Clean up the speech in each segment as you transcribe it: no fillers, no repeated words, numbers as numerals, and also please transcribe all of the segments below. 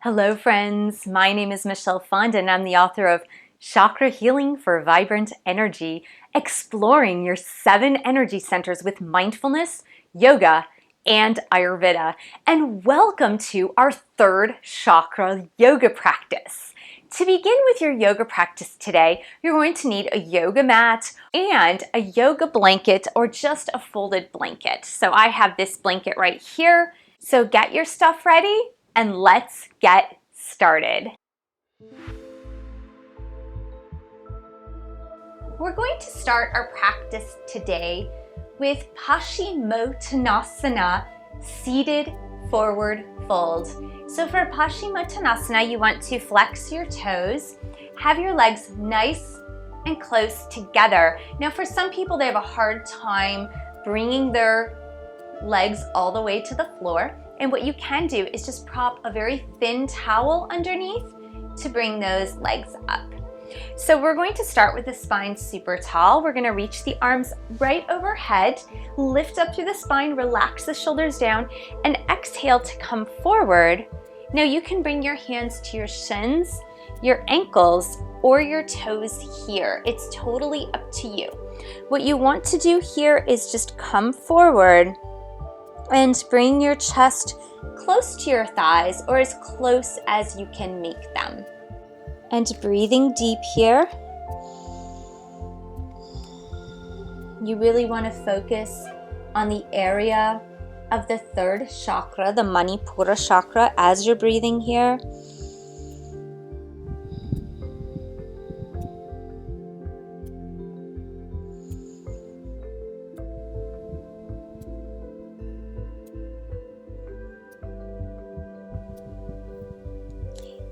Hello friends, my name is Michelle Fondin. I'm the author of Chakra Healing for Vibrant Energy, exploring your 7 energy centers with mindfulness, yoga, and Ayurveda. And welcome to our 3rd chakra yoga practice. To begin with your yoga practice today, you're going to need a yoga mat and a yoga blanket or just a folded blanket. So I have this blanket right here. So get your stuff ready and let's get started. We're going to start our practice today with Paschimottanasana, seated forward fold. So for Paschimottanasana, you want to flex your toes, have your legs nice and close together. Now for some people, they have a hard time bringing their legs all the way to the floor. And what you can do is just prop a very thin towel underneath to bring those legs up. So we're going to start with the spine super tall. We're going to reach the arms right overhead, lift up through the spine, relax the shoulders down, and exhale to come forward. Now you can bring your hands to your shins, your ankles, or your toes here. It's totally up to you. What you want to do here is just come forward and bring your chest close to your thighs or as close as you can make them. And breathing deep here. You really want to focus on the area of the 3rd chakra, the Manipura chakra, as you're breathing here.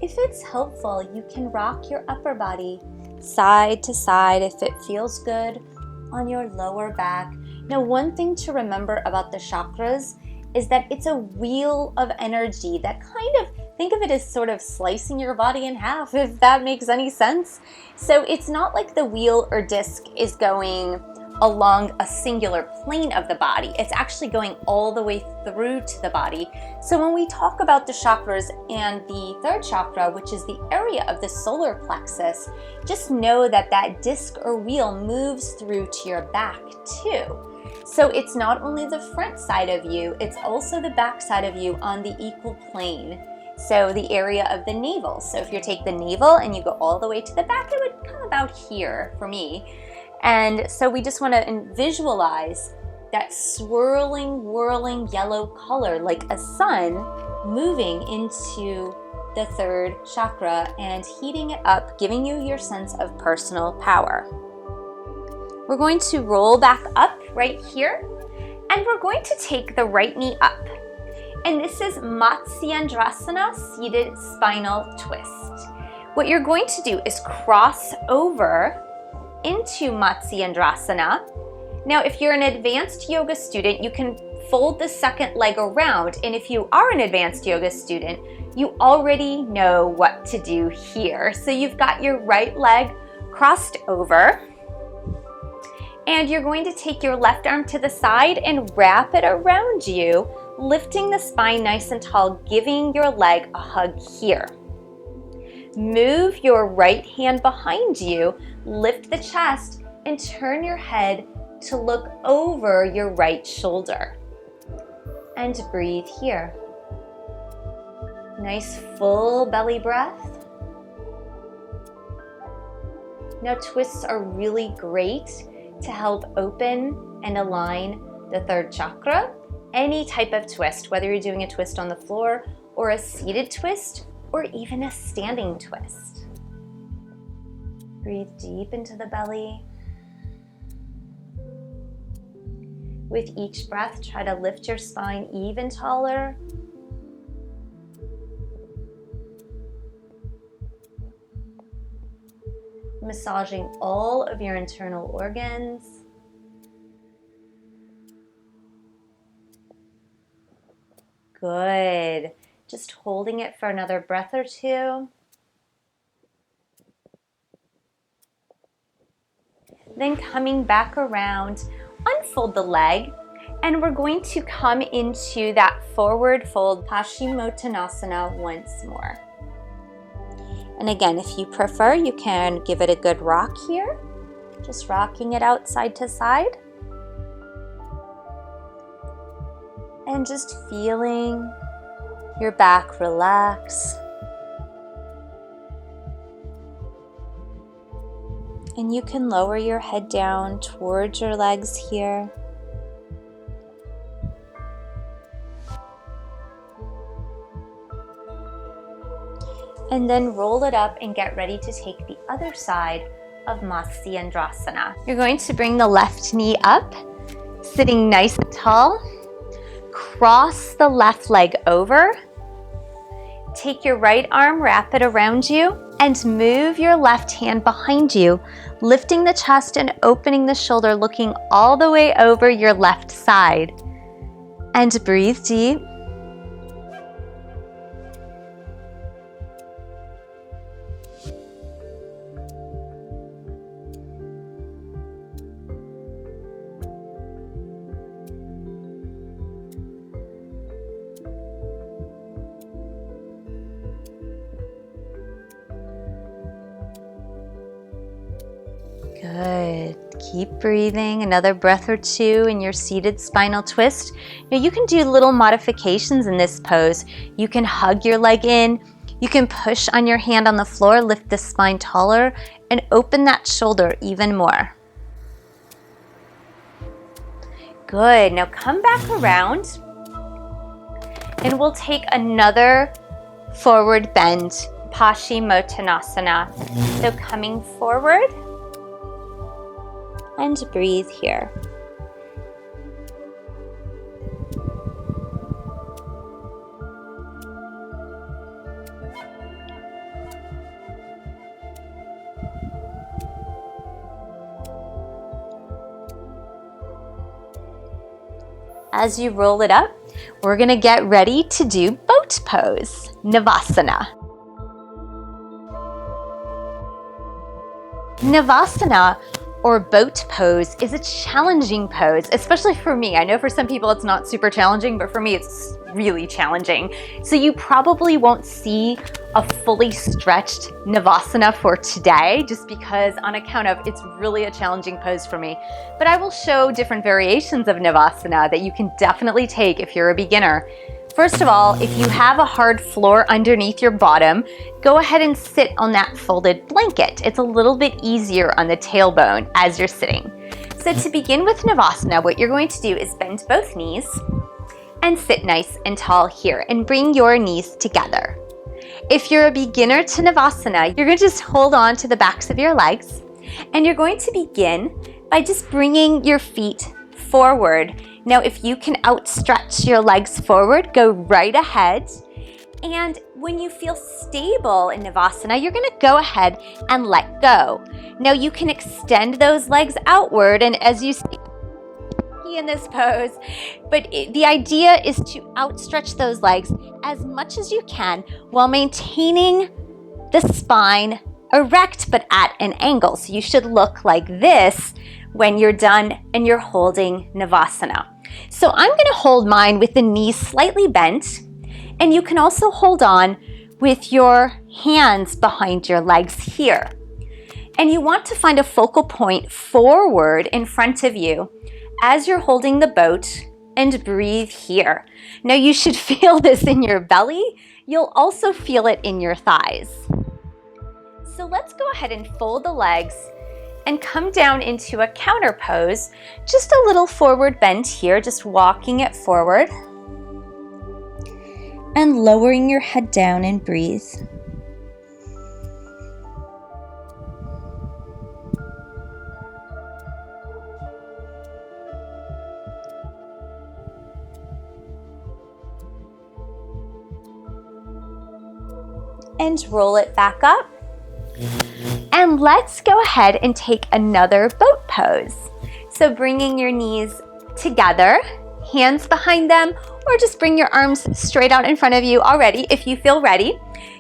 If it's helpful, you can rock your upper body side to side if it feels good on your lower back. Now, one thing to remember about the chakras is that it's a wheel of energy that think of it as sort of slicing your body in half, if that makes any sense. So it's not like the wheel or disc is going along a singular plane of the body. It's actually going all the way through to the body. So when we talk about the chakras and the 3rd chakra, which is the area of the solar plexus, just know that that disc or wheel moves through to your back too. So it's not only the front side of you, it's also the back side of you on the equal plane. So the area of the navel. So if you take the navel and you go all the way to the back, it would come about here for me. And so we just want to visualize that swirling, whirling yellow color like a sun moving into the 3rd chakra and heating it up, giving you your sense of personal power. We're going to roll back up right here, and we're going to take the right knee up. And this is Matsyendrasana, seated spinal twist. What you're going to do is cross over into Matsyendrasana. Now, if you're an advanced yoga student, you can fold the 2nd leg around. And if you are an advanced yoga student, you already know what to do here. So you've got your right leg crossed over, and you're going to take your left arm to the side and wrap it around you, lifting the spine nice and tall, giving your leg a hug here. Move your right hand behind you, lift the chest, and turn your head to look over your right shoulder. And breathe here. Nice full belly breath. Now twists are really great to help open and align the 3rd chakra. Any type of twist, whether you're doing a twist on the floor or a seated twist, or even a standing twist. Breathe deep into the belly. With each breath, try to lift your spine even taller. Massaging all of your internal organs. Good. Just holding it for another breath or two. Then coming back around, unfold the leg And we're going to come into that forward fold Paschimottanasana once more. And again, if you prefer, you can give it a good rock here. Just rocking it out side to side. And just feeling your back relax. And you can lower your head down towards your legs here. And then roll it up and get ready to take the other side of Matsyendrasana. You're going to bring the left knee up, sitting nice and tall. Cross the left leg over. Take your right arm, wrap it around you, and move your left hand behind you, lifting the chest and opening the shoulder, looking all the way over your left side. And breathe deep. Good. Keep breathing. Another breath or two in your seated spinal twist. Now you can do little modifications in this pose. You can hug your leg in. You can push on your hand on the floor, lift the spine taller, and open that shoulder even more. Good. Now come back around and we'll take another forward bend, Paschimottanasana. So coming forward, and breathe here. As you roll it up, we're going to get ready to do boat pose, Navasana. Navasana, or boat pose, is a challenging pose, especially for me. I know for some people it's not super challenging, but for me it's really challenging. So you probably won't see a fully stretched Navasana for today, just because on account of it's really a challenging pose for me. But I will show different variations of Navasana that you can definitely take if you're a beginner. First of all, if you have a hard floor underneath your bottom, go ahead and sit on that folded blanket. It's a little bit easier on the tailbone as you're sitting. So to begin with Navasana, what you're going to do is bend both knees and sit nice and tall here and bring your knees together. If you're a beginner to Navasana, you're going to just hold on to the backs of your legs, and you're going to begin by just bringing your feet forward. Now, if you can outstretch your legs forward, go right ahead. And when you feel stable in Navasana, you're going to go ahead and let go. Now, you can extend those legs outward, and as you see in this pose, but the idea is to outstretch those legs as much as you can while maintaining the spine erect but at an angle. So you should look like this when you're done and you're holding Navasana. So I'm going to hold mine with the knees slightly bent, and you can also hold on with your hands behind your legs here. And you want to find a focal point forward in front of you as you're holding the boat, and breathe here. Now you should feel this in your belly. You'll also feel it in your thighs. So let's go ahead and fold the legs and come down into a counter pose. Just a little forward bend here, just walking it forward. And lowering your head down and breathe. And roll it back up. And let's go ahead and take another boat pose. So bringing your knees together, hands behind them, or just bring your arms straight out in front of you already if you feel ready.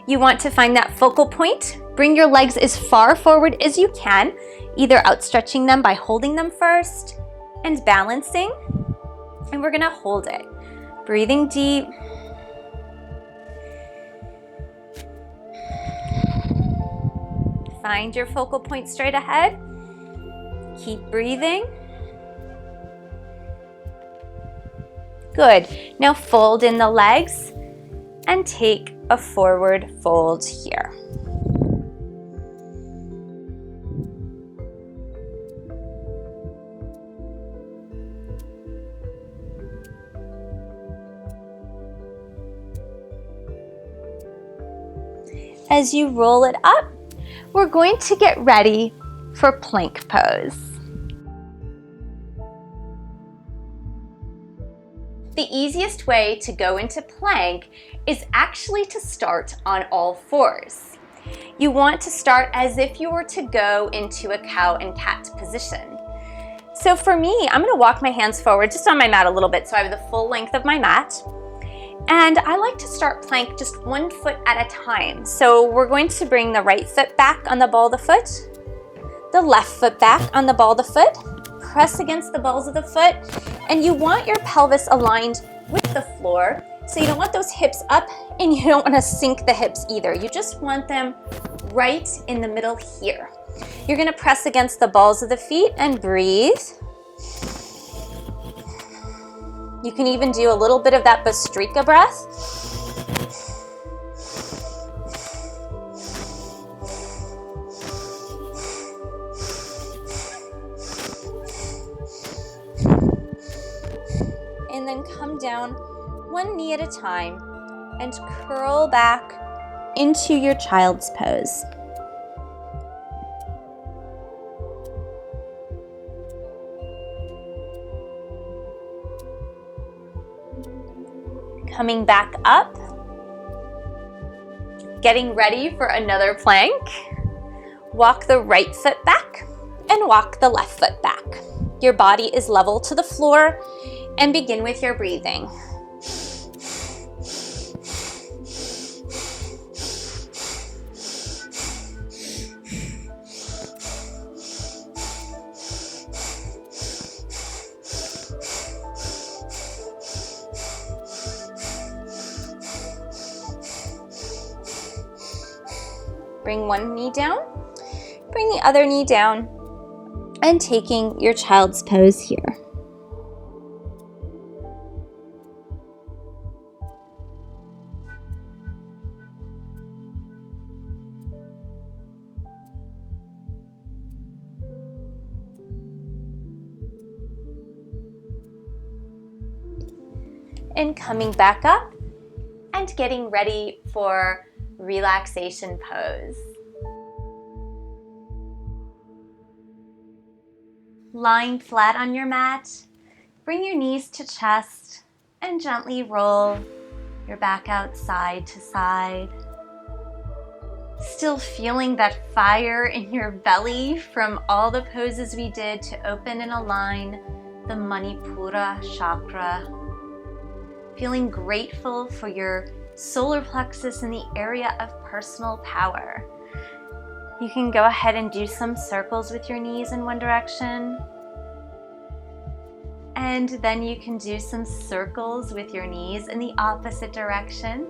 You want to find that focal point. Bring your legs as far forward as you can, either outstretching them by holding them first and balancing, And we're gonna hold it. Breathing deep. Find your focal point straight ahead. Keep breathing. Good. Now fold in the legs and take a forward fold here. As you roll it up, we're going to get ready for plank pose. The easiest way to go into plank is actually to start on all fours. You want to start as if you were to go into a cow and cat position. So for me, I'm going to walk my hands forward just on my mat a little bit so I have the full length of my mat. And I like to start plank just 1 foot at a time. So we're going to bring the right foot back on the ball of the foot, the left foot back on the ball of the foot, press against the balls of the foot, and you want your pelvis aligned with the floor. So you don't want those hips up and you don't want to sink the hips either. You just want them right in the middle here. You're going to press against the balls of the feet and breathe. You can even do a little bit of that Bhastrika breath. And then come down 1 knee at a time and curl back into your child's pose. Coming back up, getting ready for another plank. Walk the right foot back and walk the left foot back. Your body is level to the floor, and begin with your breathing. Bring one knee down, bring the other knee down, and taking your child's pose here. And coming back up and getting ready for relaxation pose. Lying flat on your mat, bring your knees to chest and gently roll your back out side to side. Still feeling that fire in your belly from all the poses we did to open and align the Manipura chakra. Feeling grateful for your solar plexus in the area of personal power. You can go ahead and do some circles with your knees in one direction. And then you can do some circles with your knees in the opposite direction.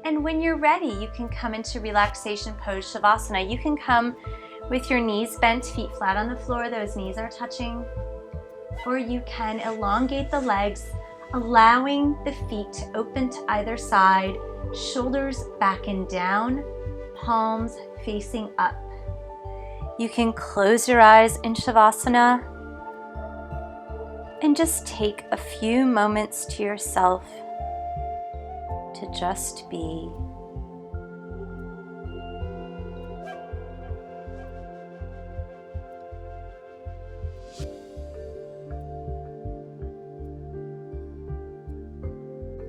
And when you're ready, you can come into relaxation pose, Shavasana. You can come with your knees bent, feet flat on the floor, those knees are touching. Or you can elongate the legs, allowing the feet to open to either side, shoulders back and down, palms facing up. You can close your eyes in Shavasana and just take a few moments to yourself to just be.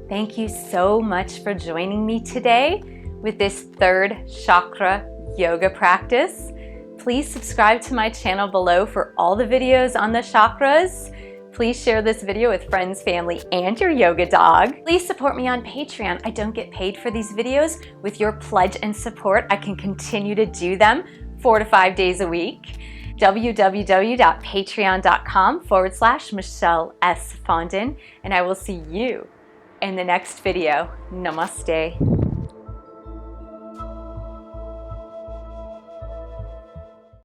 Thank you so much for joining me today with this third chakra yoga practice. Please subscribe to my channel below for all the videos on the chakras. Please share this video with friends, family, and your yoga dog. Please support me on Patreon. I don't get paid for these videos. With your pledge and support, I can continue to do them 4 to 5 days a week. www.patreon.com/Michelle S. Fondin, and I will see you in the next video. Namaste.